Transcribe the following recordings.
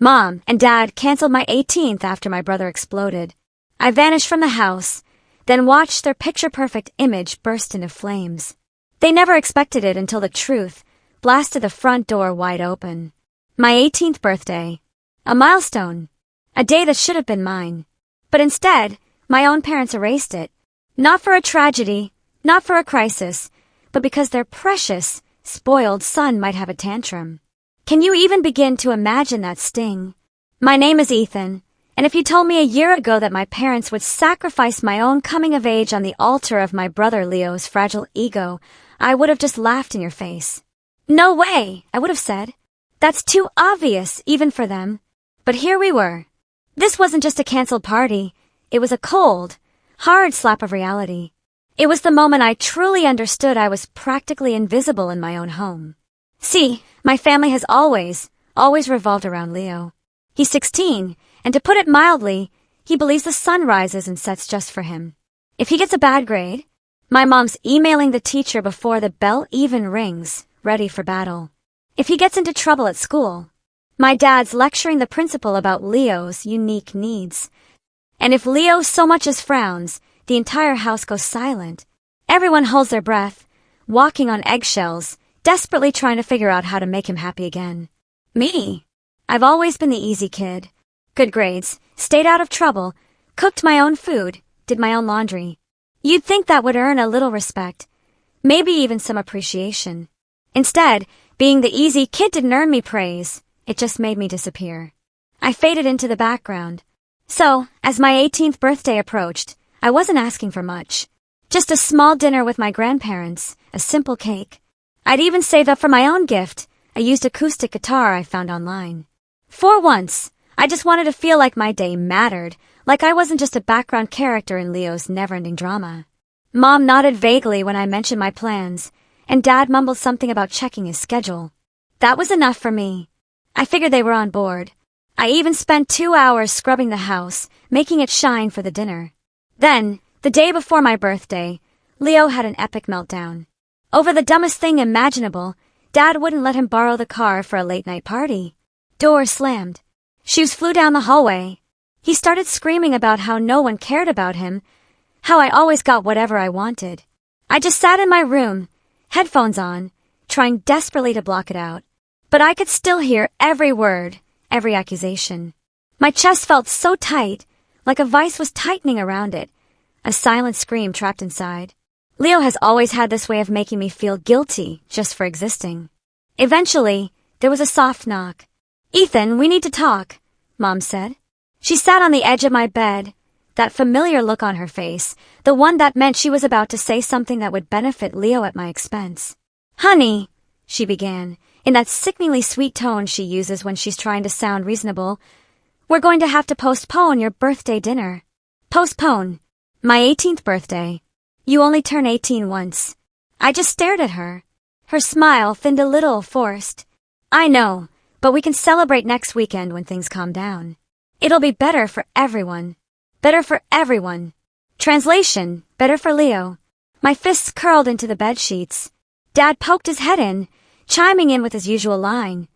Mom and Dad canceled my 18th after my brother exploded. I vanished from the house, then watched their picture-perfect image burst into flames. They never expected it until the truth blasted the front door wide open. My 18th birthday. A milestone. A day that should have been mine. But instead, my own parents erased it. Not for a tragedy, not for a crisis, but because their precious, spoiled son might have a tantrum. Can you even begin to imagine that sting? My name is Ethan, and if you told me a year ago that my parents would sacrifice my own coming of age on the altar of my brother Leo's fragile ego, I would have just laughed in your face. No way, I would have said. That's too obvious, even for them. But here we were. This wasn't just a canceled party. It was a cold, hard slap of reality. It was the moment I truly understood I was practically invisible in my own home. See, my family has always revolved around Leo. He's 16, and to put it mildly, he believes the sun rises and sets just for him. If he gets a bad grade, my mom's emailing the teacher before the bell even rings, ready for battle. If he gets into trouble at school, my dad's lecturing the principal about Leo's unique needs. And if Leo so much as frowns, the entire house goes silent. Everyone holds their breath, walking on eggshells, desperately trying to figure out how to make him happy again. Me. I've always been the easy kid. Good grades, stayed out of trouble, cooked my own food, did my own laundry. You'd think that would earn a little respect, maybe even some appreciation. Instead, being the easy kid didn't earn me praise, it just made me disappear. I faded into the background. So, as my 18th birthday approached, I wasn't asking for much. Just a small dinner with my grandparents, a simple cake. I'd even saved up for my own gift, a used acoustic guitar I found online. For once, I just wanted to feel like my day mattered, like I wasn't just a background character in Leo's never-ending drama. Mom nodded vaguely when I mentioned my plans, and Dad mumbled something about checking his schedule. That was enough for me. I figured they were on board. I even spent 2 hours scrubbing the house, making it shine for the dinner. Then, the day before my birthday, Leo had an epic meltdown. Over the dumbest thing imaginable, Dad wouldn't let him borrow the car for a late-night party. Door slammed. Shoes flew down the hallway. He started screaming about how no one cared about him, how I always got whatever I wanted. I just sat in my room, headphones on, trying desperately to block it out. But I could still hear every word, every accusation. My chest felt so tight, like a vice was tightening around it, a silent scream trapped inside. Leo has always had this way of making me feel guilty just for existing. Eventually, there was a soft knock. "Ethan, we need to talk," Mom said. She sat on the edge of my bed, that familiar look on her face, the one that meant she was about to say something that would benefit Leo at my expense. "Honey," she began, in that sickeningly sweet tone she uses when she's trying to sound reasonable, "we're going to have to postpone your birthday dinner." Postpone. My 18th birthday. You only turn 18 once. I just stared at her. Her smile thinned a little, forced. "I know, but we can celebrate next weekend when things calm down. It'll be better for everyone. Better for everyone." Translation, better for Leo. My fists curled into the bedsheets. Dad poked his head in, chiming in with his usual line.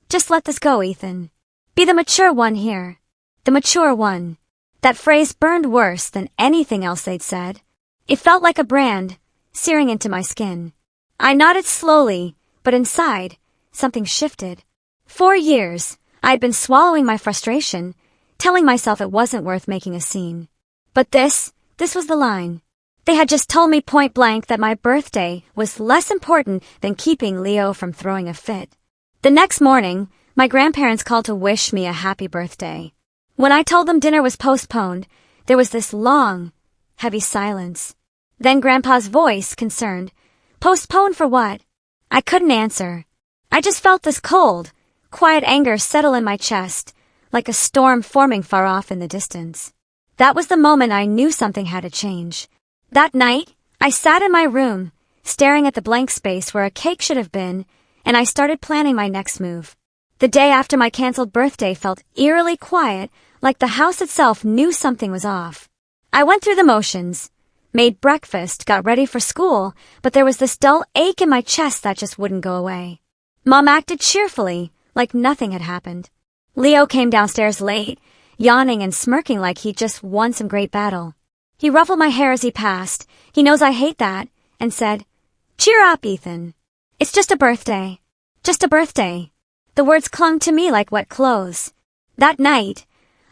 "Just let this go, Ethan. Be the mature one here. The mature one." That phrase burned worse than anything else they'd said. It felt like a brand, searing into my skin. I nodded slowly, but inside, something shifted. For years, I'd been swallowing my frustration, telling myself it wasn't worth making a scene. But this was the line. They had just told me point blank that my birthday was less important than keeping Leo from throwing a fit. The next morning, my grandparents called to wish me a happy birthday. When I told them dinner was postponed, there was this long, heavy silence. Then Grandpa's voice, concerned. "Postponed for what?" I couldn't answer. I just felt this cold, quiet anger settle in my chest, like a storm forming far off in the distance. That was the moment I knew something had to change. That night, I sat in my room, staring at the blank space where a cake should have been, and I started planning my next move. The day after my canceled birthday felt eerily quiet, like the house itself knew something was off. I went through the motions, made breakfast, got ready for school, but there was this dull ache in my chest that just wouldn't go away. Mom acted cheerfully, like nothing had happened. Leo came downstairs late, yawning and smirking like he'd just won some great battle. He ruffled my hair as he passed. He knows I hate that, and said, "Cheer up, Ethan. It's just a birthday. Just a birthday." The words clung to me like wet clothes. That night,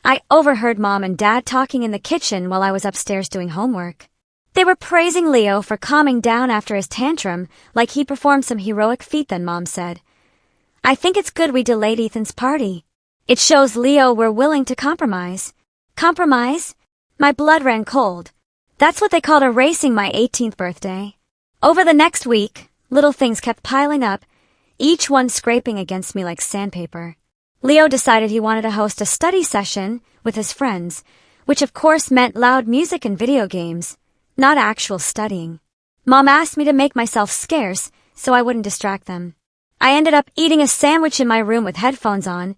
I overheard Mom and Dad talking in the kitchen while I was upstairs doing homework. They were praising Leo for calming down after his tantrum like he performed some heroic feat. Then Mom said, "I think it's good we delayed Ethan's party. It shows Leo we're willing to compromise." Compromise? My blood ran cold. That's what they called erasing my 18th birthday. Over the next week, little things kept piling up, each one scraping against me like sandpaper. Leo decided he wanted to host a study session with his friends, which of course meant loud music and video games, not actual studying. Mom asked me to make myself scarce so I wouldn't distract them. I ended up eating a sandwich in my room with headphones on,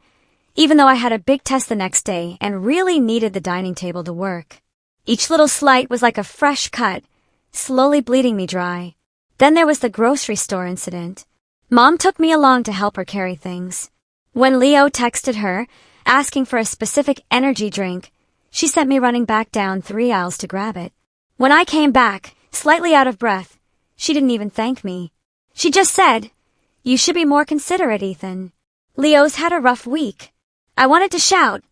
even though I had a big test the next day and really needed the dining table to work. Each little slight was like a fresh cut, slowly bleeding me dry. Then there was the grocery store incident. Mom took me along to help her carry things. When Leo texted her, asking for a specific energy drink, she sent me running back down 3 aisles to grab it. When I came back, slightly out of breath, she didn't even thank me. She just said, "You should be more considerate, Ethan. Leo's had a rough week." I wanted to shout,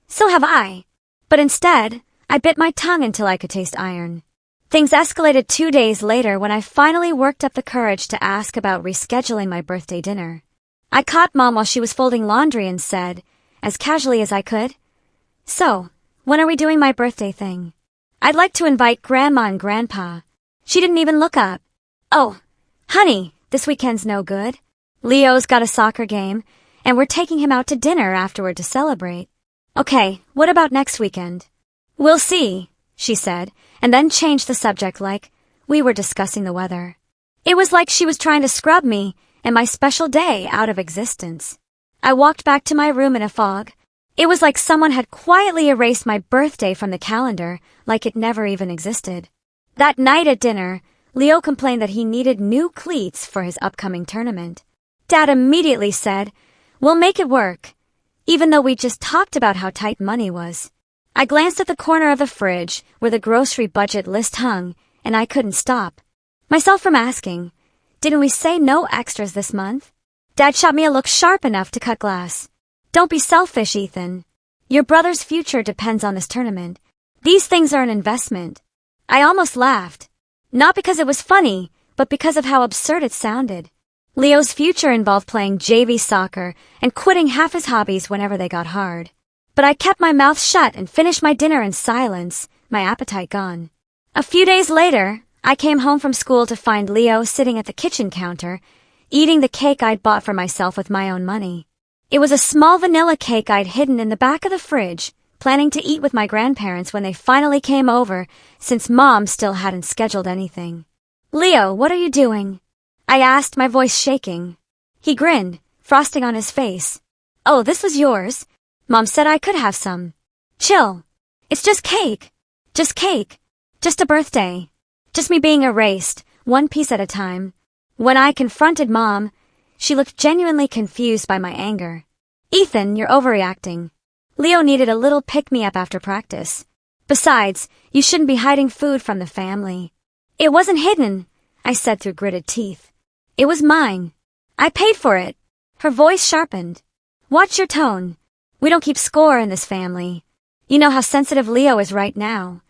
"So have I." But instead, I bit my tongue until I could taste iron. Things escalated 2 days later when I finally worked up the courage to ask about rescheduling my birthday dinner. I caught Mom while she was folding laundry and said, as casually as I could, "So, when are we doing my birthday thing? I'd like to invite Grandma and Grandpa." She didn't even look up. "Oh, honey, this weekend's no good. Leo's got a soccer game, and we're taking him out to dinner afterward to celebrate." "Okay, what about next weekend?" "We'll see," she said, and then changed the subject like we were discussing the weather. It was like she was trying to scrub me and my special day out of existence. I walked back to my room in a fog. It was like someone had quietly erased my birthday from the calendar, like it never even existed. That night at dinner, Leo complained that he needed new cleats for his upcoming tournament. Dad immediately said, "We'll make it work," even though we just talked about how tight money was. I glanced at the corner of the fridge where the grocery budget list hung, and I couldn't stop myself from asking, "Didn't we say no extras this month?" Dad shot me a look sharp enough to cut glass. "Don't be selfish, Ethan. Your brother's future depends on this tournament. These things are an investment." I almost laughed. Not because it was funny, but because of how absurd it sounded. Leo's future involved playing JV soccer and quitting half his hobbies whenever they got hard. But I kept my mouth shut and finished my dinner in silence, my appetite gone. A few days later, I came home from school to find Leo sitting at the kitchen counter, eating the cake I'd bought for myself with my own money. It was a small vanilla cake I'd hidden in the back of the fridge, planning to eat with my grandparents when they finally came over, since Mom still hadn't scheduled anything. "Leo, what are you doing?" I asked, my voice shaking. He grinned, frosting on his face. "Oh, this was yours. Mom said I could have some." "Chill. It's just cake. Just cake. Just a birthday. Just me being erased, one piece at a time." When I confronted Mom, she looked genuinely confused by my anger. "Ethan, you're overreacting. Leo needed a little pick-me-up after practice. Besides, you shouldn't be hiding food from the family." "It wasn't hidden," I said through gritted teeth. "It was mine. I paid for it." Her voice sharpened. "Watch your tone. We don't keep score in this family. You know how sensitive Leo is right now.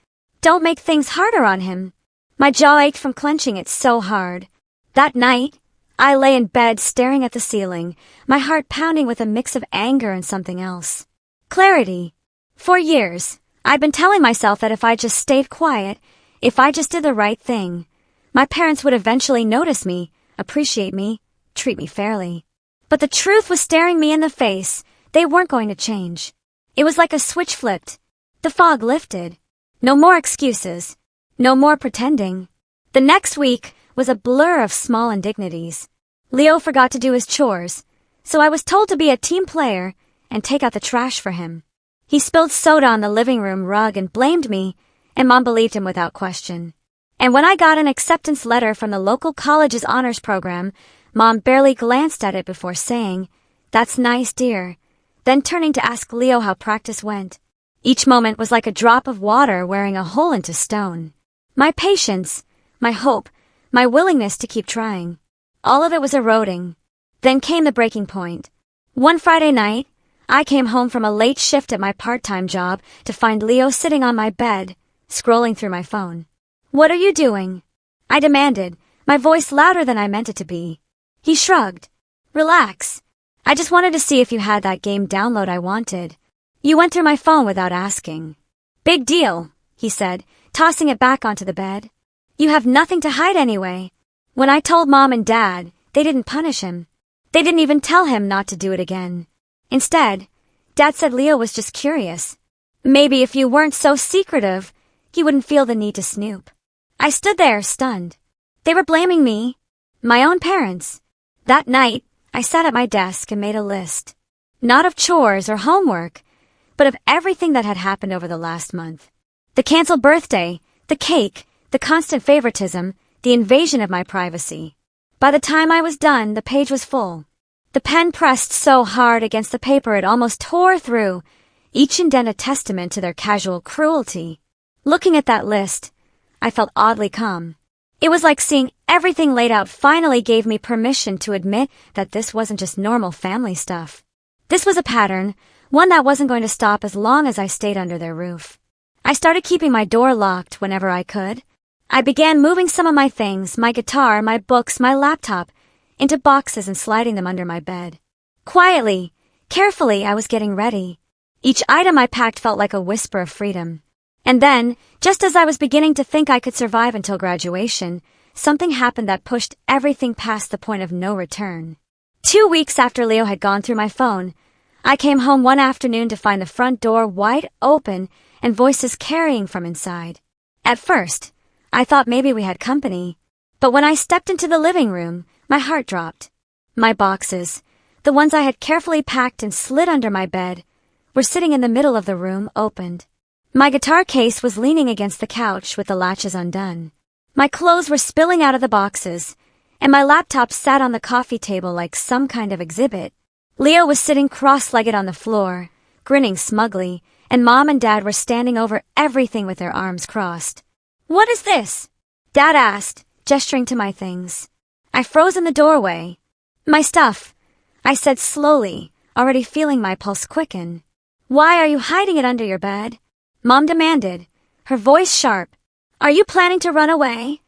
Don't make things harder on him." My jaw ached from clenching it so hard. That night, I lay in bed staring at the ceiling, my heart pounding with a mix of anger and something else. Clarity. For years, I'd been telling myself that if I just stayed quiet, if I just did the right thing, my parents would eventually notice me, appreciate me, treat me fairly. But the truth was staring me in the face. They weren't going to change. It was like a switch flipped. The fog lifted. No more excuses. No more pretending. The next week was a blur of small indignities. Leo forgot to do his chores, so I was told to be a team player and take out the trash for him. He spilled soda on the living room rug and blamed me, and Mom believed him without question. And when I got an acceptance letter from the local college's honors program, Mom barely glanced at it before saying, "That's nice, dear. then turning to ask Leo how practice went. Each moment was like a drop of water wearing a hole into stone. My patience, my hope, my willingness to keep trying. All of it was eroding. Then came the breaking point. One Friday night, I came home from a late shift at my part-time job to find Leo sitting on my bed, scrolling through my phone. "What are you doing?" I demanded, my voice louder than I meant it to be. He shrugged. "Relax. I just wanted to see if you had that game download I wanted. You went through my phone without asking." "Big deal," he said, tossing it back onto the bed. "You have nothing to hide anyway." When I told Mom and Dad, they didn't punish him. They didn't even tell him not to do it again. Instead, Dad said Leo was just curious. Maybe if you weren't so secretive, he wouldn't feel the need to snoop. I stood there, stunned. They were blaming me, my own parents. That night, I sat at my desk and made a list. Not of chores or homework, but of everything that had happened over the last month. The canceled birthday, the cake, the constant favoritism, the invasion of my privacy. By the time I was done, the page was full. The pen pressed so hard against the paper it almost tore through, each indent a testament to their casual cruelty. Looking at that list, I felt oddly calm. It was like seeing everything laid out finally gave me permission to admit that this wasn't just normal family stuff. This was a pattern, one that wasn't going to stop as long as I stayed under their roof. I started keeping my door locked whenever I could. I began moving some of my things, my guitar, my books, my laptop, into boxes and sliding them under my bed. Quietly, carefully, I was getting ready. Each item I packed felt like a whisper of freedom. And then, just as I was beginning to think I could survive until graduation, something happened that pushed everything past the point of no return. 2 weeks after Leo had gone through my phone, I came home one afternoon to find the front door wide open and voices carrying from inside. At first, I thought maybe we had company, but when I stepped into the living room, my heart dropped. My boxes, the ones I had carefully packed and slid under my bed, were sitting in the middle of the room, opened. My guitar case was leaning against the couch with the latches undone. My clothes were spilling out of the boxes, and my laptop sat on the coffee table like some kind of exhibit. Leo was sitting cross-legged on the floor, grinning smugly, and Mom and Dad were standing over everything with their arms crossed. "What is this?" Dad asked, gesturing to my things. I froze in the doorway. "My stuff," I said slowly, already feeling my pulse quicken. "Why are you hiding it under your bed?" Mom demanded, her voice sharp. "Are you planning to run away?"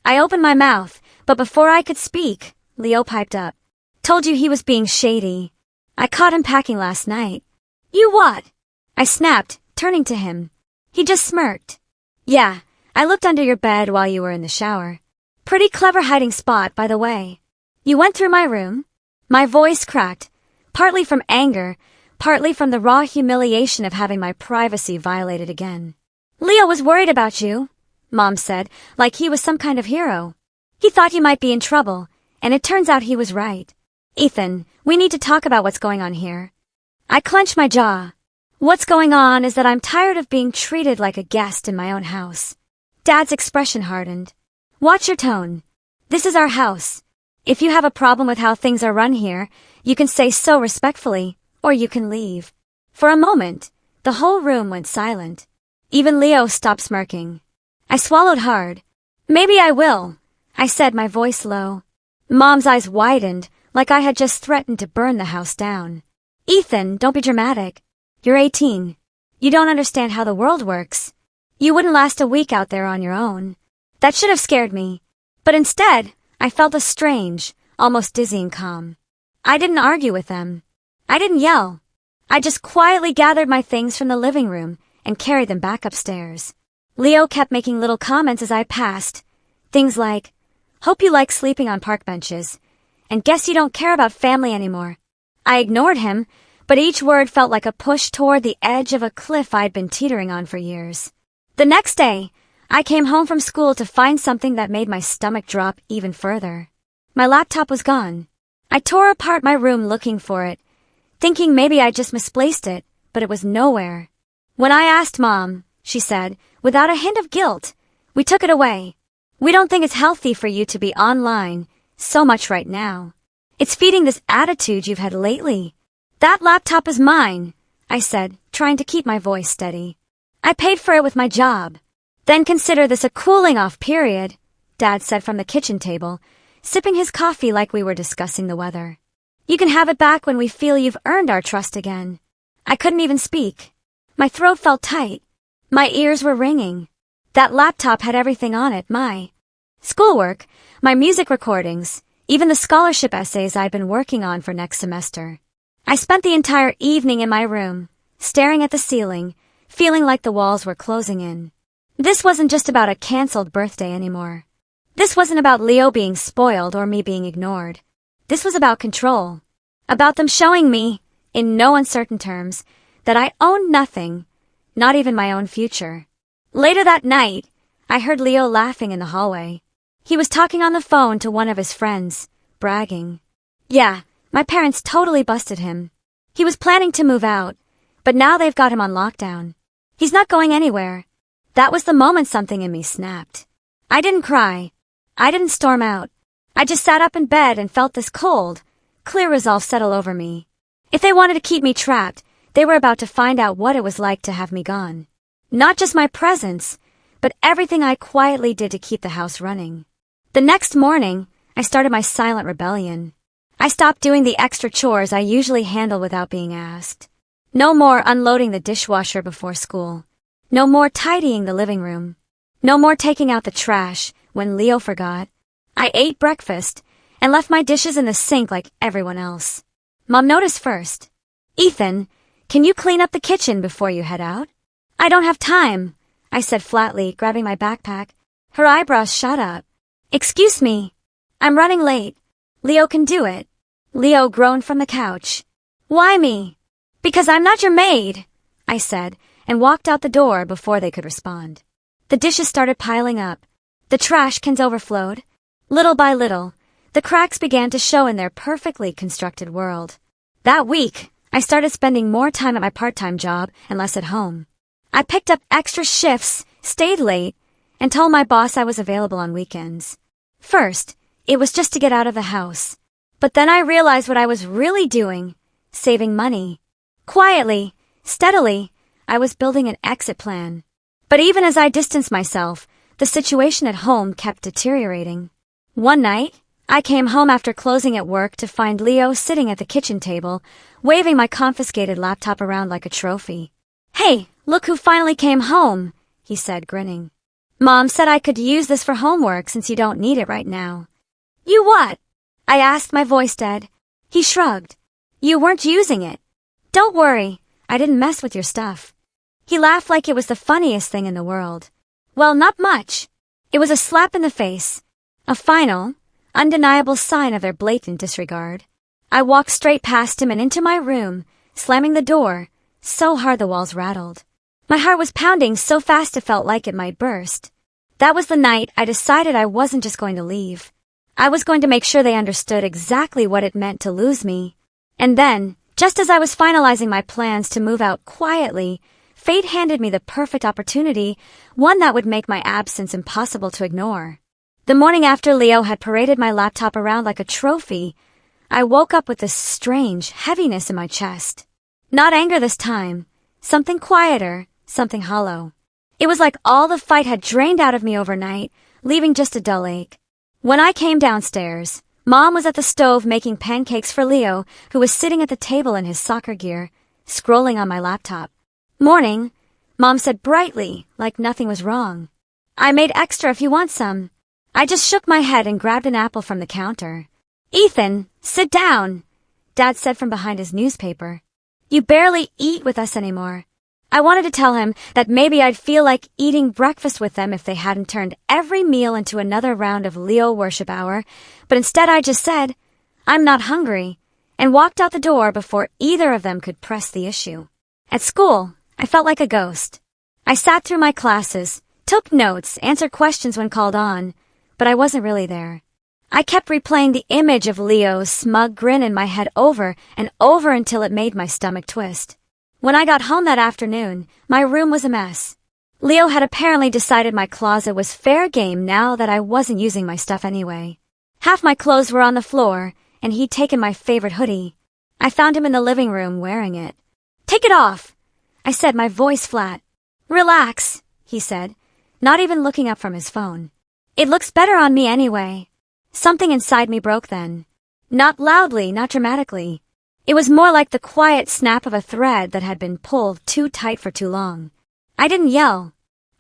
I opened my mouth, but before I could speak, Leo piped up. "Told you he was being shady. I caught him packing last night." "You what?" I snapped, turning to him. He just smirked. "Yeah, I looked under your bed while you were in the shower. Pretty clever hiding spot, by the way. You went through my room?" My voice cracked, partly from anger, partly from the raw humiliation of having my privacy violated again. "Leo was worried about you," Mom said, like he was some kind of hero. "He thought you might be in trouble, and it turns out he was right. Ethan, we need to talk about what's going on here." I clenched my jaw. "What's going on is that I'm tired of being treated like a guest in my own house." Dad's expression hardened. "Watch your tone. This is our house. If you have a problem with how things are run here, you can say so respectfully, or you can leave." For a moment, the whole room went silent. Even Leo stopped smirking. I swallowed hard. "Maybe I will," I said, my voice low. Mom's eyes widened, like I had just threatened to burn the house down. "Ethan, don't be dramatic. You're 18. You don't understand how the world works. You wouldn't last a week out there on your own." That should have scared me. But instead, I felt a strange, almost dizzying calm. I didn't argue with them. I didn't yell. I just quietly gathered my things from the living room and carried them back upstairs. Leo kept making little comments as I passed. Things like, "Hope you like sleeping on park benches," and "Guess you don't care about family anymore." I ignored him, but each word felt like a push toward the edge of a cliff I'd been teetering on for years. The next day, I came home from school to find something that made my stomach drop even further. My laptop was gone. I tore apart my room looking for it, thinking maybe I just misplaced it, but it was nowhere. When I asked Mom, she said, without a hint of guilt, "We took it away. We don't think it's healthy for you to be online so much right now. It's feeding this attitude you've had lately." That laptop is mine, I said, trying to keep my voice steady. I paid for it with my job. Then consider this a cooling off period, Dad said from the kitchen table, sipping his coffee like we were discussing the weather. You can have it back when we feel you've earned our trust again. I couldn't even speak. My throat felt tight. My ears were ringing. That laptop had everything on it, my schoolwork, my music recordings, even the scholarship essays I'd been working on for next semester. I spent the entire evening in my room, staring at the ceiling, feeling like the walls were closing in. This wasn't just about a canceled birthday anymore. This wasn't about Leo being spoiled or me being ignored. This was about control. About them showing me, in no uncertain terms, that I owned nothing, not even my own future. Later that night, I heard Leo laughing in the hallway. He was talking on the phone to one of his friends, bragging. Yeah, my parents totally busted him. He was planning to move out, but now they've got him on lockdown. He's not going anywhere. That was the moment something in me snapped. I didn't cry. I didn't storm out. I just sat up in bed and felt this cold, clear resolve settle over me. If they wanted to keep me trapped, they were about to find out what it was like to have me gone. Not just my presence, but everything I quietly did to keep the house running. The next morning, I started my silent rebellion. I stopped doing the extra chores I usually handle without being asked. No more unloading the dishwasher before school. No more tidying the living room. No more taking out the trash when Leo forgot. I ate breakfast and left my dishes in the sink like everyone else. Mom noticed first. Ethan, can you clean up the kitchen before you head out? I don't have time, I said flatly, grabbing my backpack. Her eyebrows shot up. Excuse me. I'm running late. Leo can do it. Leo groaned from the couch. Why me? Because I'm not your maid, I said, and walked out the door before they could respond. The dishes started piling up. The trash cans overflowed. Little by little, the cracks began to show in their perfectly constructed world. That week, I started spending more time at my part-time job and less at home. I picked up extra shifts, stayed late, and told my boss I was available on weekends. First, it was just to get out of the house. But then I realized what I was really doing, saving money. Quietly, steadily, I was building an exit plan. But even as I distanced myself, the situation at home kept deteriorating. One night, I came home after closing at work to find Leo sitting at the kitchen table, waving my confiscated laptop around like a trophy. Hey, look who finally came home, he said, grinning. Mom said I could use this for homework since you don't need it right now. You what? I asked, my voice dead. He shrugged. You weren't using it. Don't worry, I didn't mess with your stuff. He laughed like it was the funniest thing in the world. Well, not much. It was a slap in the face. A final, undeniable sign of their blatant disregard. I walked straight past him and into my room, slamming the door, so hard the walls rattled. My heart was pounding so fast it felt like it might burst. That was the night I decided I wasn't just going to leave. I was going to make sure they understood exactly what it meant to lose me. And then, just as I was finalizing my plans to move out quietly, fate handed me the perfect opportunity, one that would make my absence impossible to ignore. The morning after Leo had paraded my laptop around like a trophy, I woke up with this strange heaviness in my chest. Not anger this time. Something quieter, something hollow. It was like all the fight had drained out of me overnight, leaving just a dull ache. When I came downstairs, Mom was at the stove making pancakes for Leo, who was sitting at the table in his soccer gear, scrolling on my laptop. Morning, Mom said brightly, like nothing was wrong. I made extra if you want some. I just shook my head and grabbed an apple from the counter. Ethan, sit down, Dad said from behind his newspaper. You barely eat with us anymore. I wanted to tell him that maybe I'd feel like eating breakfast with them if they hadn't turned every meal into another round of Leo worship hour, but instead I just said, I'm not hungry, and walked out the door before either of them could press the issue. At school, I felt like a ghost. I sat through my classes, took notes, answered questions when called on, but I wasn't really there. I kept replaying the image of Leo's smug grin in my head over and over until it made my stomach twist. When I got home that afternoon, my room was a mess. Leo had apparently decided my closet was fair game now that I wasn't using my stuff anyway. Half my clothes were on the floor, and he'd taken my favorite hoodie. I found him in the living room wearing it. "Take it off," I said, my voice flat. "Relax," he said, not even looking up from his phone. "It looks better on me anyway." Something inside me broke then. Not loudly, not dramatically. It was more like the quiet snap of a thread that had been pulled too tight for too long. I didn't yell.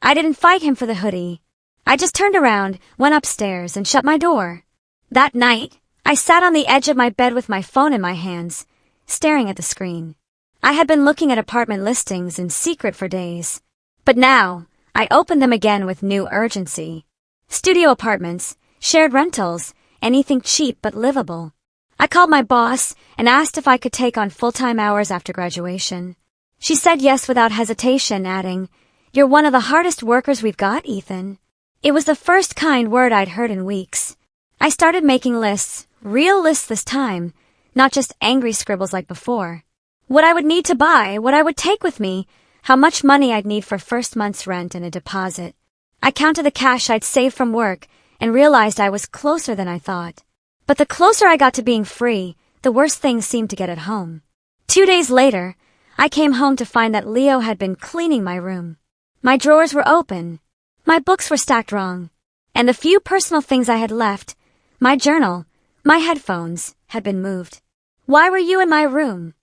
I didn't fight him for the hoodie. I just turned around, went upstairs, and shut my door. That night, I sat on the edge of my bed with my phone in my hands, staring at the screen. I had been looking at apartment listings in secret for days. But now, I opened them again with new urgency. Studio apartments, shared rentals, anything cheap but livable. I called my boss and asked if I could take on full-time hours after graduation. She said yes without hesitation, adding, "You're one of the hardest workers we've got, Ethan." It was the first kind word I'd heard in weeks. I started making lists, real lists this time, not just angry scribbles like before. What I would need to buy, what I would take with me, how much money I'd need for first month's rent and a deposit. I counted the cash I'd saved from work and realized I was closer than I thought. But the closer I got to being free, the worse things seemed to get at home. 2 days later, I came home to find that Leo had been cleaning my room. My drawers were open. My books were stacked wrong. And the few personal things I had left, my journal, my headphones, had been moved. "Why were you in my room?"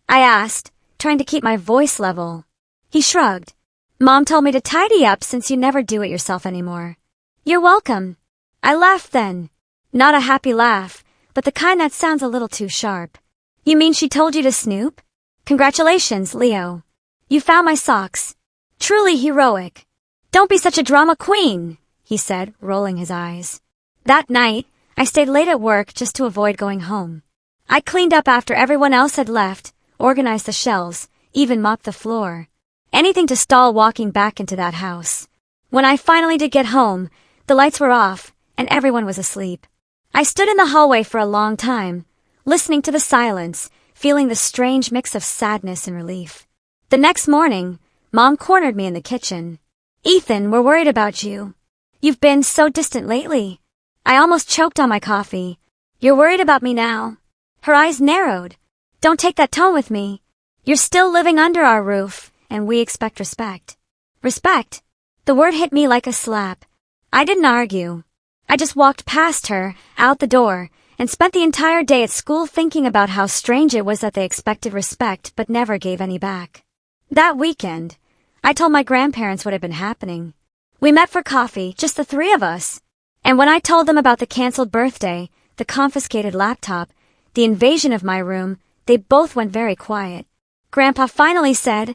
I asked, trying to keep my voice level. He shrugged. "Mom told me to tidy up since you never do it yourself anymore." "You're welcome." I laughed then. Not a happy laugh, but the kind that sounds a little too sharp. "You mean she told you to snoop? Congratulations, Leo. You found my socks. Truly heroic." "Don't be such a drama queen," he said, rolling his eyes. That night, I stayed late at work just to avoid going home. I cleaned up after everyone else had left, organized the shelves, even mopped the floor. Anything to stall walking back into that house. When I finally did get home, the lights were off, and everyone was asleep. I stood in the hallway for a long time, listening to the silence, feeling the strange mix of sadness and relief. The next morning, Mom cornered me in the kitchen. "Ethan, we're worried about you. You've been so distant lately." I almost choked on my coffee. "You're worried about me now?" Her eyes narrowed. "Don't take that tone with me. You're still living under our roof, and we expect respect." Respect? The word hit me like a slap. I didn't argue. I just walked past her, out the door, and spent the entire day at school thinking about how strange it was that they expected respect but never gave any back. That weekend, I told my grandparents what had been happening. We met for coffee, just the three of us. And when I told them about the canceled birthday, the confiscated laptop, the invasion of my room, they both went very quiet. Grandpa finally said,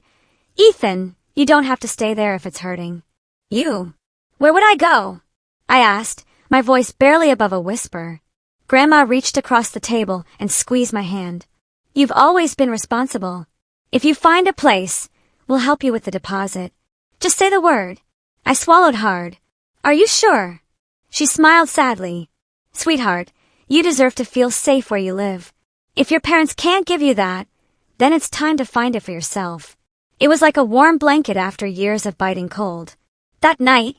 "Ethan, you don't have to stay there if it's hurting." "You? Where would I go?" I asked, my voice barely above a whisper. Grandma reached across the table and squeezed my hand. "You've always been responsible. If you find a place, we'll help you with the deposit. Just say the word." I swallowed hard. "Are you sure?" She smiled sadly. "Sweetheart, you deserve to feel safe where you live. If your parents can't give you that, then it's time to find it for yourself." It was like a warm blanket after years of biting cold. That night,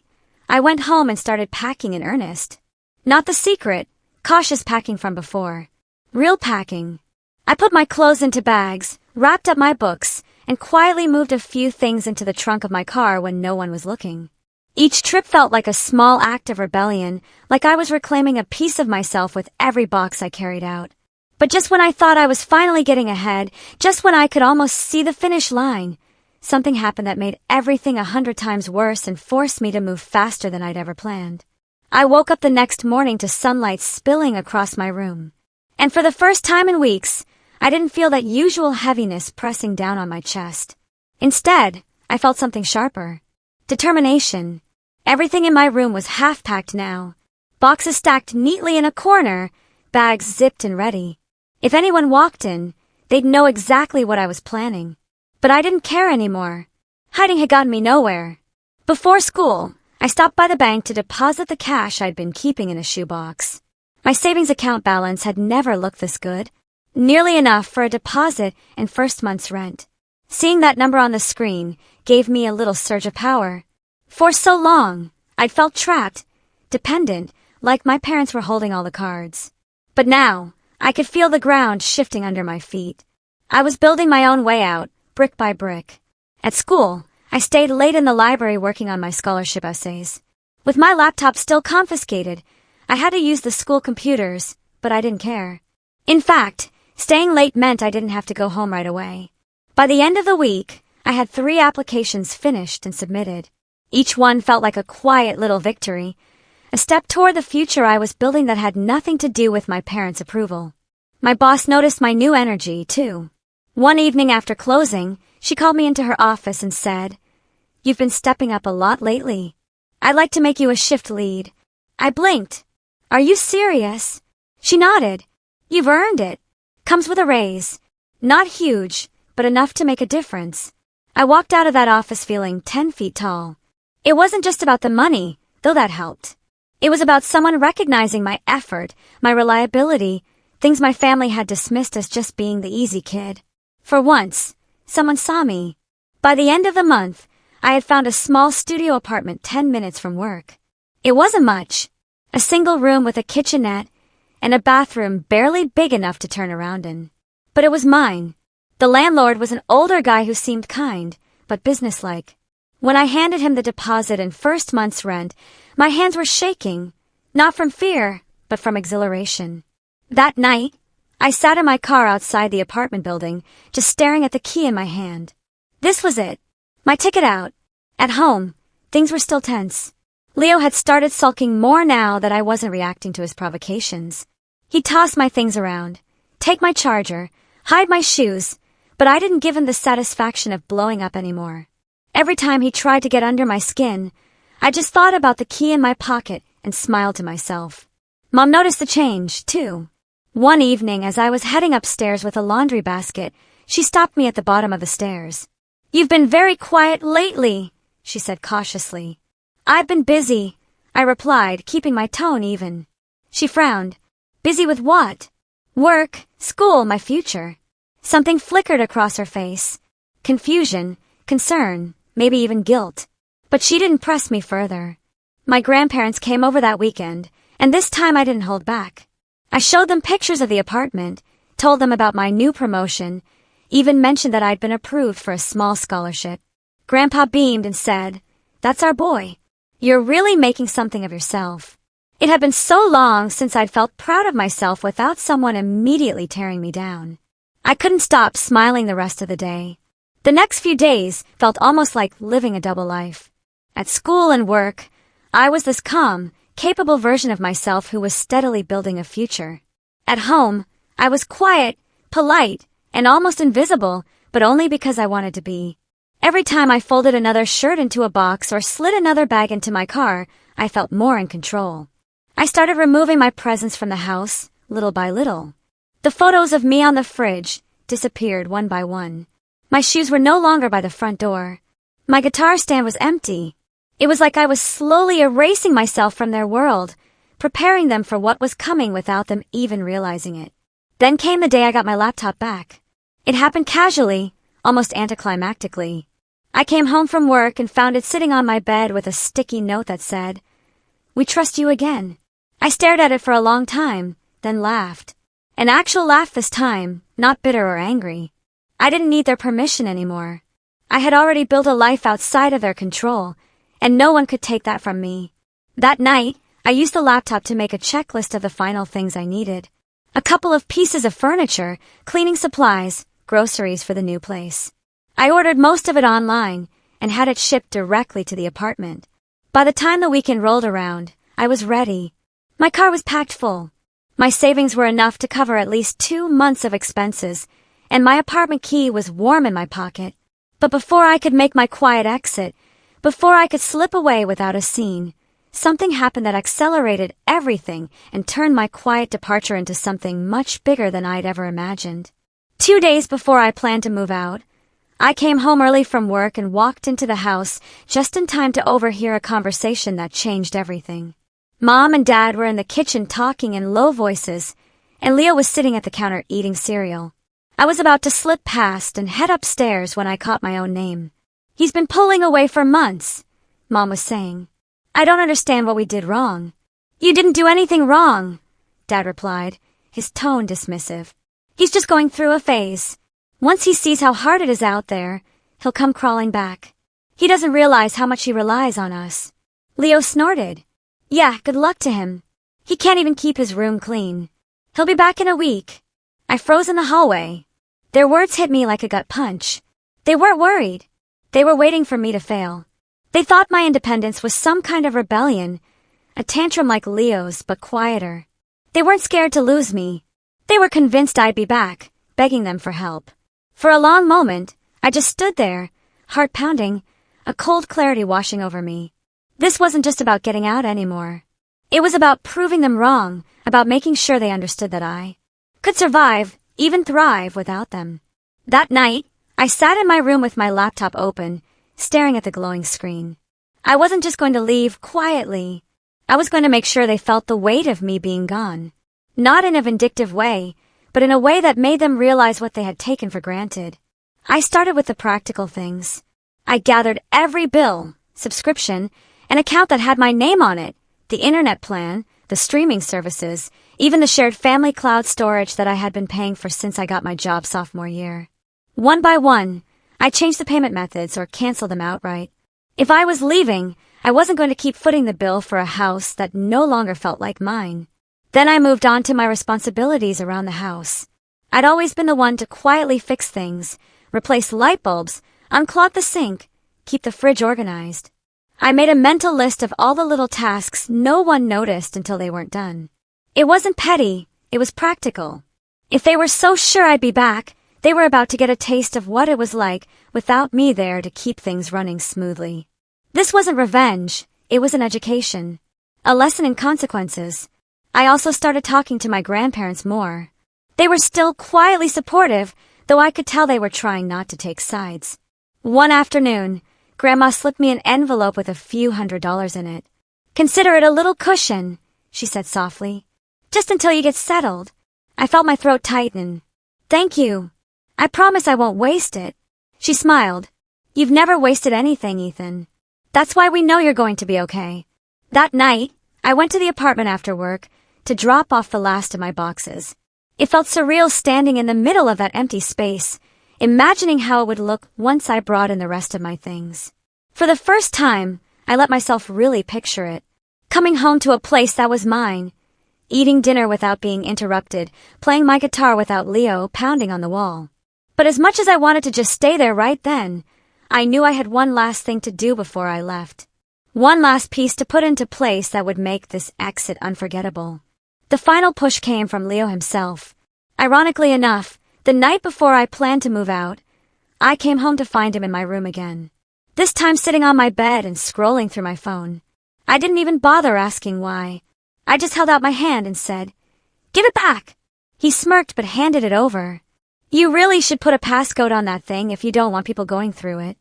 I went home and started packing in earnest. Not the secret, cautious packing from before. Real packing. I put my clothes into bags, wrapped up my books, and quietly moved a few things into the trunk of my car when no one was looking. Each trip felt like a small act of rebellion, like I was reclaiming a piece of myself with every box I carried out. But just when I thought I was finally getting ahead, just when I could almost see the finish line, something happened that made everything 100 times worse and forced me to move faster than I'd ever planned. I woke up the next morning to sunlight spilling across my room. And for the first time in weeks, I didn't feel that usual heaviness pressing down on my chest. Instead, I felt something sharper. Determination. Everything in my room was half-packed now. Boxes stacked neatly in a corner, bags zipped and ready. If anyone walked in, they'd know exactly what I was planning. But I didn't care anymore. Hiding had gotten me nowhere. Before school, I stopped by the bank to deposit the cash I'd been keeping in a shoebox. My savings account balance had never looked this good. Nearly enough for a deposit and first month's rent. Seeing that number on the screen gave me a little surge of power. For so long, I'd felt trapped, dependent, like my parents were holding all the cards. But now, I could feel the ground shifting under my feet. I was building my own way out, brick by brick. At school, I stayed late in the library working on my scholarship essays. With my laptop still confiscated, I had to use the school computers, but I didn't care. In fact, staying late meant I didn't have to go home right away. By the end of the week, I had 3 applications finished and submitted. Each one felt like a quiet little victory, a step toward the future I was building that had nothing to do with my parents' approval. My boss noticed my new energy, too. One evening after closing, she called me into her office and said, "You've been stepping up a lot lately. I'd like to make you a shift lead." I blinked. "Are you serious?" She nodded. "You've earned it. Comes with a raise. Not huge, but enough to make a difference." I walked out of that office feeling 10 feet tall. It wasn't just about the money, though that helped. It was about someone recognizing my effort, my reliability, things my family had dismissed as just being the easy kid. For once, someone saw me. By the end of the month, I had found a small studio apartment 10 minutes from work. It wasn't much. A single room with a kitchenette and a bathroom barely big enough to turn around in. But it was mine. The landlord was an older guy who seemed kind, but businesslike. When I handed him the deposit and first month's rent, my hands were shaking, not from fear, but from exhilaration. That night, I sat in my car outside the apartment building, just staring at the key in my hand. This was it. My ticket out. At home, things were still tense. Leo had started sulking more now that I wasn't reacting to his provocations. He'd toss my things around, take my charger, hide my shoes, but I didn't give him the satisfaction of blowing up anymore. Every time he tried to get under my skin, I just thought about the key in my pocket and smiled to myself. Mom noticed the change, too. One evening, as I was heading upstairs with a laundry basket, she stopped me at the bottom of the stairs. "You've been very quiet lately," she said cautiously. "I've been busy," I replied, keeping my tone even. She frowned. "Busy with what?" "Work, school, my future." Something flickered across her face. Confusion, concern, maybe even guilt. But she didn't press me further. My grandparents came over that weekend, and this time I didn't hold back. I showed them pictures of the apartment, told them about my new promotion, even mentioned that I'd been approved for a small scholarship. Grandpa beamed and said, "That's our boy. You're really making something of yourself." It had been so long since I'd felt proud of myself without someone immediately tearing me down. I couldn't stop smiling the rest of the day. The next few days felt almost like living a double life. At school and work, I was this calm, capable version of myself who was steadily building a future. At home, I was quiet, polite, and almost invisible, but only because I wanted to be. Every time I folded another shirt into a box or slid another bag into my car, I felt more in control. I started removing my presents from the house, little by little. The photos of me on the fridge disappeared one by one. My shoes were no longer by the front door. My guitar stand was empty. It was like I was slowly erasing myself from their world, preparing them for what was coming without them even realizing it. Then came the day I got my laptop back. It happened casually, almost anticlimactically. I came home from work and found it sitting on my bed with a sticky note that said, "We trust you again." I stared at it for a long time, then laughed. An actual laugh this time, not bitter or angry. I didn't need their permission anymore. I had already built a life outside of their control, and no one could take that from me. That night, I used the laptop to make a checklist of the final things I needed. A couple of pieces of furniture, cleaning supplies, groceries for the new place. I ordered most of it online and had it shipped directly to the apartment. By the time the weekend rolled around, I was ready. My car was packed full. My savings were enough to cover at least 2 months of expenses, and my apartment key was warm in my pocket. But before I could make my quiet exit, before I could slip away without a scene, something happened that accelerated everything and turned my quiet departure into something much bigger than I'd ever imagined. 2 days before I planned to move out, I came home early from work and walked into the house just in time to overhear a conversation that changed everything. Mom and Dad were in the kitchen talking in low voices, and Leo was sitting at the counter eating cereal. I was about to slip past and head upstairs when I caught my own name. "He's been pulling away for months," Mom was saying. "I don't understand what we did wrong." "You didn't do anything wrong," Dad replied, his tone dismissive. He's just going through a phase. Once he sees how hard it is out there, he'll come crawling back. He doesn't realize how much he relies on us. Leo snorted. Yeah, good luck to him. He can't even keep his room clean. He'll be back in a week. I froze in the hallway. Their words hit me like a gut punch. They weren't worried. They were waiting for me to fail. They thought my independence was some kind of rebellion, a tantrum like Leo's, but quieter. They weren't scared to lose me. They were convinced I'd be back, begging them for help. For a long moment, I just stood there, heart pounding, a cold clarity washing over me. This wasn't just about getting out anymore. It was about proving them wrong, about making sure they understood that I could survive, even thrive without them. That night, I sat in my room with my laptop open, staring at the glowing screen. I wasn't just going to leave quietly. I was going to make sure they felt the weight of me being gone. Not in a vindictive way, but in a way that made them realize what they had taken for granted. I started with the practical things. I gathered every bill, subscription, an account that had my name on it, the internet plan, the streaming services, even the shared family cloud storage that I had been paying for since I got my job sophomore year. One by one, I changed the payment methods or canceled them outright. If I was leaving, I wasn't going to keep footing the bill for a house that no longer felt like mine. Then I moved on to my responsibilities around the house. I'd always been the one to quietly fix things, replace light bulbs, unclog the sink, keep the fridge organized. I made a mental list of all the little tasks no one noticed until they weren't done. It wasn't petty, it was practical. If they were so sure I'd be back, they were about to get a taste of what it was like without me there to keep things running smoothly. This wasn't revenge, it was an education. A lesson in consequences. I also started talking to my grandparents more. They were still quietly supportive, though I could tell they were trying not to take sides. One afternoon, Grandma slipped me an envelope with a few $100s in it. Consider it a little cushion, she said softly. Just until you get settled. I felt my throat tighten. Thank you. I promise I won't waste it. She smiled. You've never wasted anything, Ethan. That's why we know you're going to be okay. That night, I went to the apartment after work to drop off the last of my boxes. It felt surreal standing in the middle of that empty space, imagining how it would look once I brought in the rest of my things. For the first time, I let myself really picture it. Coming home to a place that was mine. Eating dinner without being interrupted, playing my guitar without Leo pounding on the wall. But as much as I wanted to just stay there right then, I knew I had one last thing to do before I left. One last piece to put into place that would make this exit unforgettable. The final push came from Leo himself. Ironically enough, the night before I planned to move out, I came home to find him in my room again. This time sitting on my bed and scrolling through my phone. I didn't even bother asking why. I just held out my hand and said, "Give it back." He smirked but handed it over. "You really should put a passcode on that thing if you don't want people going through it."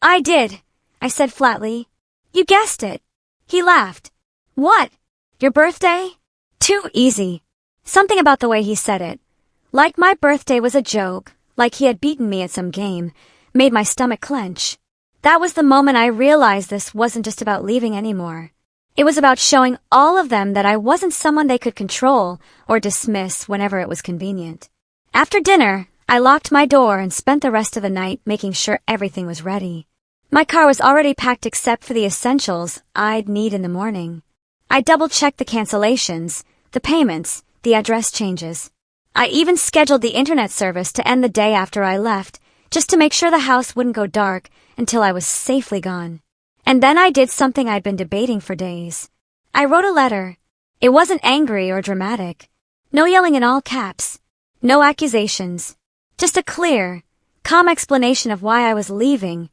"I did," I said flatly. "You guessed it." He laughed. "What? Your birthday?" Too easy. Something about the way he said it. Like my birthday was a joke, like he had beaten me at some game, made my stomach clench. That was the moment I realized this wasn't just about leaving anymore. It was about showing all of them that I wasn't someone they could control or dismiss whenever it was convenient. After dinner, I locked my door and spent the rest of the night making sure everything was ready. My car was already packed except for the essentials I'd need in the morning. I double-checked the cancellations, the payments, the address changes. I even scheduled the internet service to end the day after I left, just to make sure the house wouldn't go dark until I was safely gone. And then I did something I'd been debating for days. I wrote a letter. It wasn't angry or dramatic. No yelling in all caps. No accusations. Just a clear, calm explanation of why I was leaving,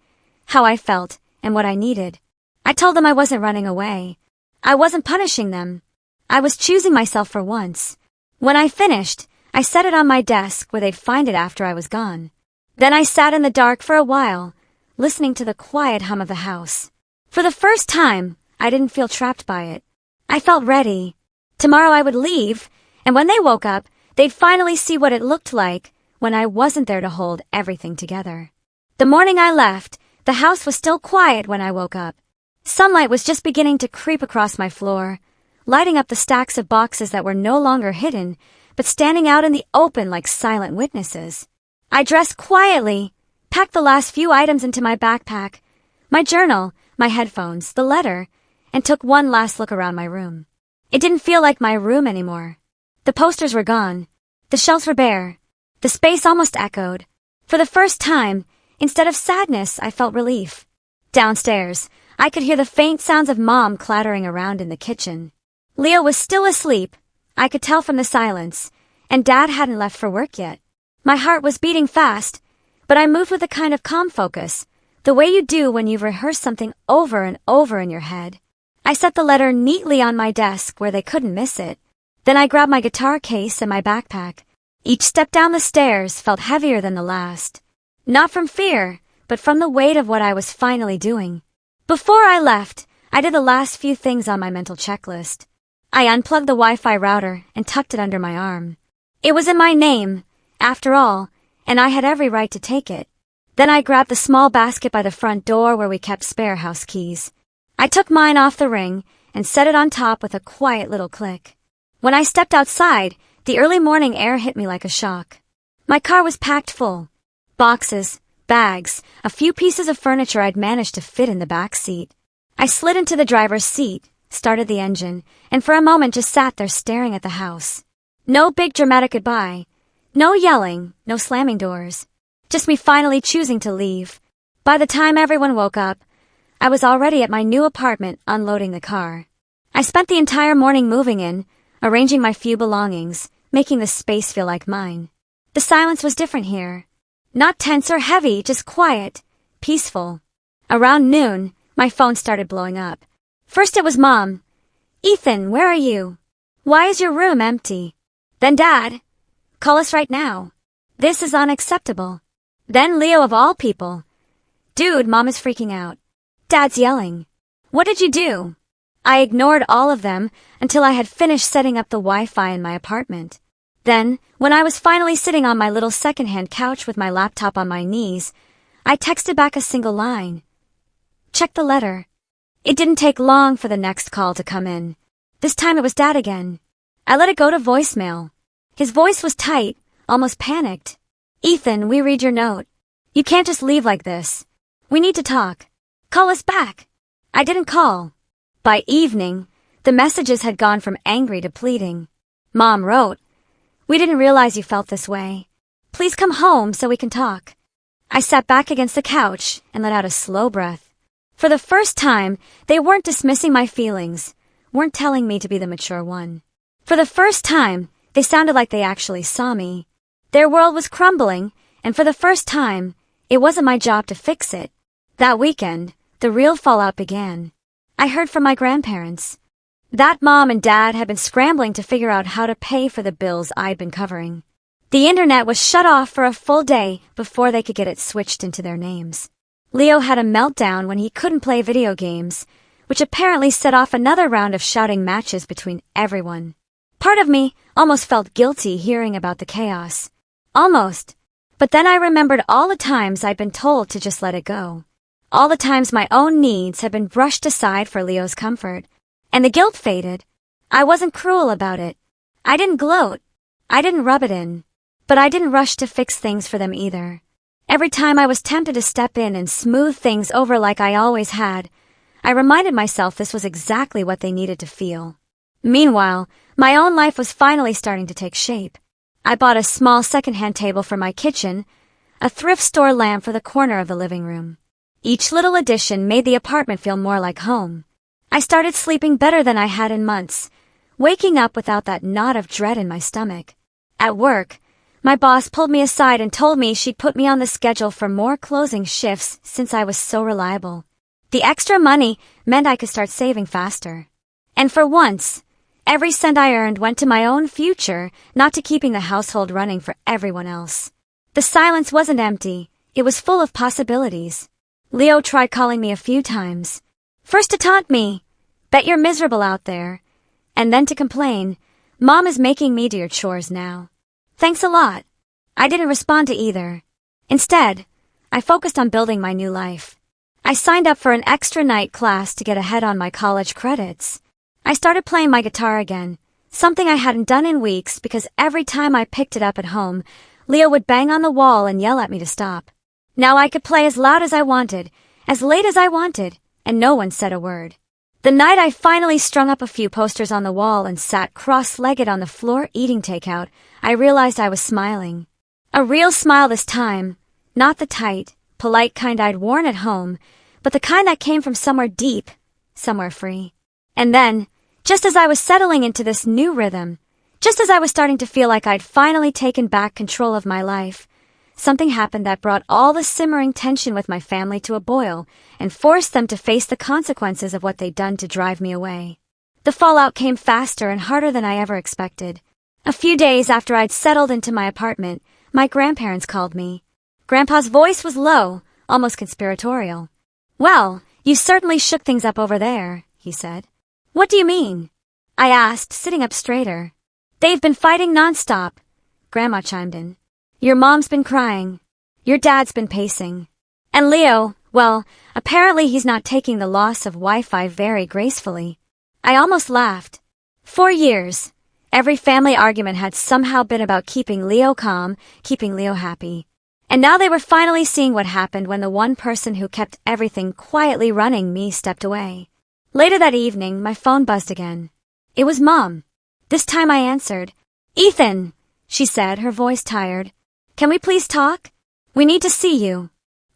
how I felt, and what I needed. I told them I wasn't running away. I wasn't punishing them. I was choosing myself for once. When I finished, I set it on my desk where they'd find it after I was gone. Then I sat in the dark for a while, listening to the quiet hum of the house. For the first time, I didn't feel trapped by it. I felt ready. Tomorrow I would leave, and when they woke up, they'd finally see what it looked like when I wasn't there to hold everything together. The morning I left, the house was still quiet when I woke up. Sunlight was just beginning to creep across my floor, lighting up the stacks of boxes that were no longer hidden, but standing out in the open like silent witnesses. I dressed quietly, packed the last few items into my backpack, my journal, my headphones, the letter, and took one last look around my room. It didn't feel like my room anymore. The posters were gone. The shelves were bare. The space almost echoed. For the first time, instead of sadness, I felt relief. Downstairs, I could hear the faint sounds of Mom clattering around in the kitchen. Leo was still asleep, I could tell from the silence, and Dad hadn't left for work yet. My heart was beating fast, but I moved with a kind of calm focus, the way you do when you've rehearsed something over and over in your head. I set the letter neatly on my desk where they couldn't miss it. Then I grabbed my guitar case and my backpack. Each step down the stairs felt heavier than the last. Not from fear, but from the weight of what I was finally doing. Before I left, I did the last few things on my mental checklist. I unplugged the Wi-Fi router and tucked it under my arm. It was in my name, after all, and I had every right to take it. Then I grabbed the small basket by the front door where we kept spare house keys. I took mine off the ring and set it on top with a quiet little click. When I stepped outside, the early morning air hit me like a shock. My car was packed full. Boxes, bags, a few pieces of furniture I'd managed to fit in the back seat. I slid into the driver's seat, started the engine, and for a moment just sat there staring at the house. No big dramatic goodbye. No yelling, no slamming doors. Just me finally choosing to leave. By the time everyone woke up, I was already at my new apartment unloading the car. I spent the entire morning moving in, arranging my few belongings, making the space feel like mine. The silence was different here. Not tense or heavy, just quiet, peaceful. Around noon, my phone started blowing up. First it was Mom. "Ethan, where are you? Why is your room empty?" Then Dad. "Call us right now. This is unacceptable." Then Leo of all people. "Dude, Mom is freaking out. Dad's yelling. What did you do?" I ignored all of them until I had finished setting up the Wi-Fi in my apartment. Then, when I was finally sitting on my little secondhand couch with my laptop on my knees, I texted back a single line. "Check the letter." It didn't take long for the next call to come in. This time it was Dad again. I let it go to voicemail. His voice was tight, almost panicked. "Ethan, we read your note. You can't just leave like this. We need to talk. Call us back." I didn't call. By evening, the messages had gone from angry to pleading. Mom wrote, "We didn't realize you felt this way. Please come home so we can talk." I sat back against the couch and let out a slow breath. For the first time, they weren't dismissing my feelings, weren't telling me to be the mature one. For the first time, they sounded like they actually saw me. Their world was crumbling, and for the first time, it wasn't my job to fix it. That weekend, the real fallout began. I heard from my grandparents. That Mom and Dad had been scrambling to figure out how to pay for the bills I'd been covering. The internet was shut off for a full day before they could get it switched into their names. Leo had a meltdown when he couldn't play video games, which apparently set off another round of shouting matches between everyone. Part of me almost felt guilty hearing about the chaos. Almost. But then I remembered all the times I'd been told to just let it go. All the times my own needs had been brushed aside for Leo's comfort. And the guilt faded. I wasn't cruel about it. I didn't gloat. I didn't rub it in. But I didn't rush to fix things for them either. Every time I was tempted to step in and smooth things over like I always had, I reminded myself this was exactly what they needed to feel. Meanwhile, my own life was finally starting to take shape. I bought a small secondhand table for my kitchen, a thrift store lamp for the corner of the living room. Each little addition made the apartment feel more like home. I started sleeping better than I had in months, waking up without that knot of dread in my stomach. At work, my boss pulled me aside and told me she'd put me on the schedule for more closing shifts since I was so reliable. The extra money meant I could start saving faster. And for once, every cent I earned went to my own future, not to keeping the household running for everyone else. The silence wasn't empty, it was full of possibilities. Leo tried calling me a few times. First to taunt me, "Bet you're miserable out there," and then to complain, "Mom is making me do your chores now." Thanks a lot. I didn't respond to either. Instead, I focused on building my new life. I signed up for an extra night class to get ahead on my college credits. I started playing my guitar again, something I hadn't done in weeks because every time I picked it up at home, Leo would bang on the wall and yell at me to stop. Now I could play as loud as I wanted, as late as I wanted, and no one said a word. The night I finally strung up a few posters on the wall and sat cross-legged on the floor eating takeout, I realized I was smiling. A real smile this time, not the tight, polite kind I'd worn at home, but the kind that came from somewhere deep, somewhere free. And then, just as I was settling into this new rhythm, just as I was starting to feel like I'd finally taken back control of my life, something happened that brought all the simmering tension with my family to a boil and forced them to face the consequences of what they'd done to drive me away. The fallout came faster and harder than I ever expected. A few days after I'd settled into my apartment, my grandparents called me. Grandpa's voice was low, almost conspiratorial. "Well, you certainly shook things up over there," he said. "What do you mean?" I asked, sitting up straighter. "They've been fighting nonstop," Grandma chimed in. "Your mom's been crying. Your dad's been pacing. And Leo, well, apparently he's not taking the loss of Wi-Fi very gracefully." I almost laughed. 4 years. Every family argument had somehow been about keeping Leo calm, keeping Leo happy. And now they were finally seeing what happened when the one person who kept everything quietly running, me, stepped away. Later that evening, my phone buzzed again. It was Mom. This time I answered. "Ethan," she said, her voice tired. "Can we please talk? We need to see you."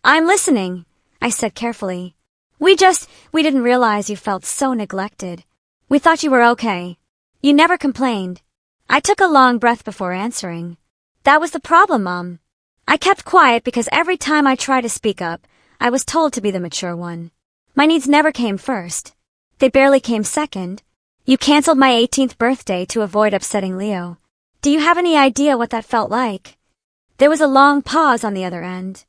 "I'm listening," I said carefully. We didn't realize you felt so neglected. We thought you were okay. You never complained." I took a long breath before answering. "That was the problem, Mom. I kept quiet because every time I tried to speak up, I was told to be the mature one. My needs never came first. They barely came second. You canceled my 18th birthday to avoid upsetting Leo. Do you have any idea what that felt like?" There was a long pause on the other end.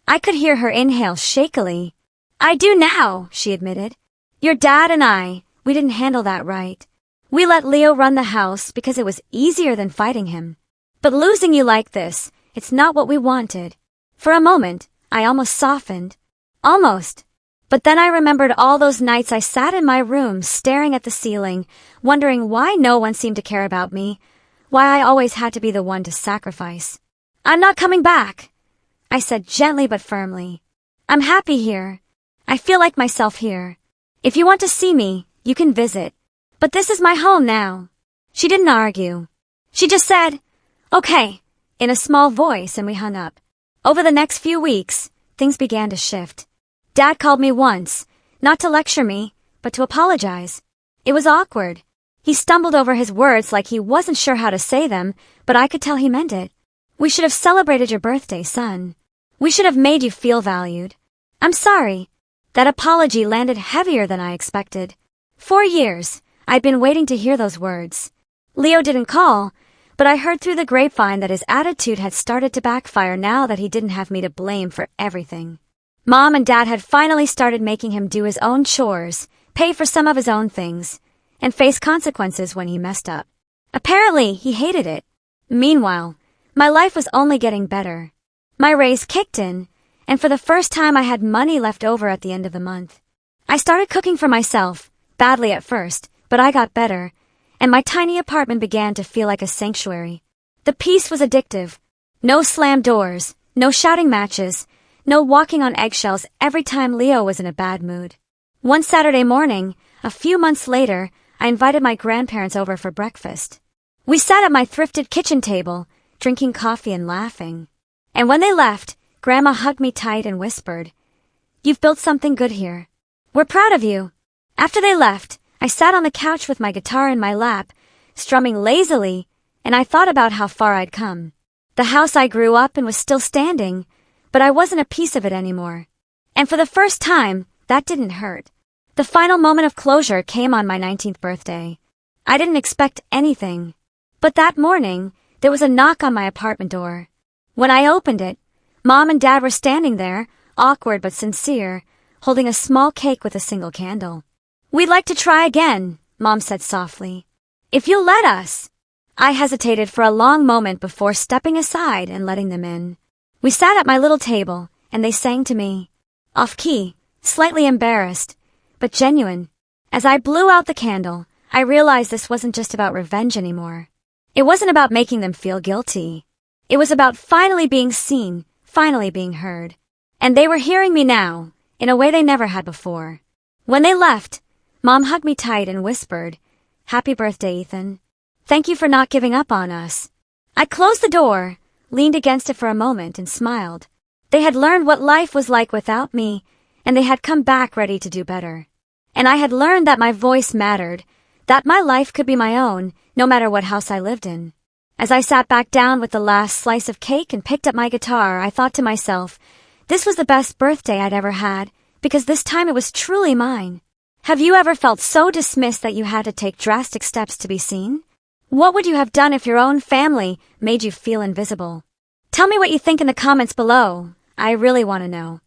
I could hear her inhale shakily. "I do now," she admitted. "Your dad and we didn't handle that right. We let Leo run the house because it was easier than fighting him. But losing you like this, it's not what we wanted." For a moment, I almost softened. Almost. But then I remembered all those nights I sat in my room staring at the ceiling, wondering why no one seemed to care about me, why I always had to be the one to sacrifice. "I'm not coming back," I said gently but firmly. "I'm happy here. I feel like myself here. If you want to see me, you can visit. But this is my home now." She didn't argue. She just said, "Okay," in a small voice, and we hung up. Over the next few weeks, things began to shift. Dad called me once, not to lecture me, but to apologize. It was awkward. He stumbled over his words like he wasn't sure how to say them, but I could tell he meant it. "We should have celebrated your birthday, son. We should have made you feel valued. I'm sorry." That apology landed heavier than I expected. 4 years, I'd been waiting to hear those words. Leo didn't call, but I heard through the grapevine that his attitude had started to backfire now that he didn't have me to blame for everything. Mom and Dad had finally started making him do his own chores, pay for some of his own things, and face consequences when he messed up. Apparently, he hated it. Meanwhile, my life was only getting better. My raise kicked in, and for the first time I had money left over at the end of the month. I started cooking for myself, badly at first, but I got better, and my tiny apartment began to feel like a sanctuary. The peace was addictive. No slammed doors, no shouting matches, no walking on eggshells every time Leo was in a bad mood. One Saturday morning, a few months later, I invited my grandparents over for breakfast. We sat at my thrifted kitchen table, drinking coffee and laughing. And when they left, Grandma hugged me tight and whispered, "You've built something good here. We're proud of you." After they left, I sat on the couch with my guitar in my lap, strumming lazily, and I thought about how far I'd come. The house I grew up in was still standing, but I wasn't a piece of it anymore. And for the first time, that didn't hurt. The final moment of closure came on my 19th birthday. I didn't expect anything. But that morning, there was a knock on my apartment door. When I opened it, Mom and Dad were standing there, awkward but sincere, holding a small cake with a single candle. "We'd like to try again," Mom said softly. "If you'll let us." I hesitated for a long moment before stepping aside and letting them in. We sat at my little table, and they sang to me. Off-key, slightly embarrassed, but genuine. As I blew out the candle, I realized this wasn't just about revenge anymore. It wasn't about making them feel guilty. It was about finally being seen, finally being heard. And they were hearing me now, in a way they never had before. When they left, Mom hugged me tight and whispered, "Happy birthday, Ethan. Thank you for not giving up on us." I closed the door, leaned against it for a moment, and smiled. They had learned what life was like without me, and they had come back ready to do better. And I had learned that my voice mattered, that my life could be my own, no matter what house I lived in. As I sat back down with the last slice of cake and picked up my guitar, I thought to myself, this was the best birthday I'd ever had, because this time it was truly mine. Have you ever felt so dismissed that you had to take drastic steps to be seen? What would you have done if your own family made you feel invisible? Tell me what you think in the comments below. I really want to know.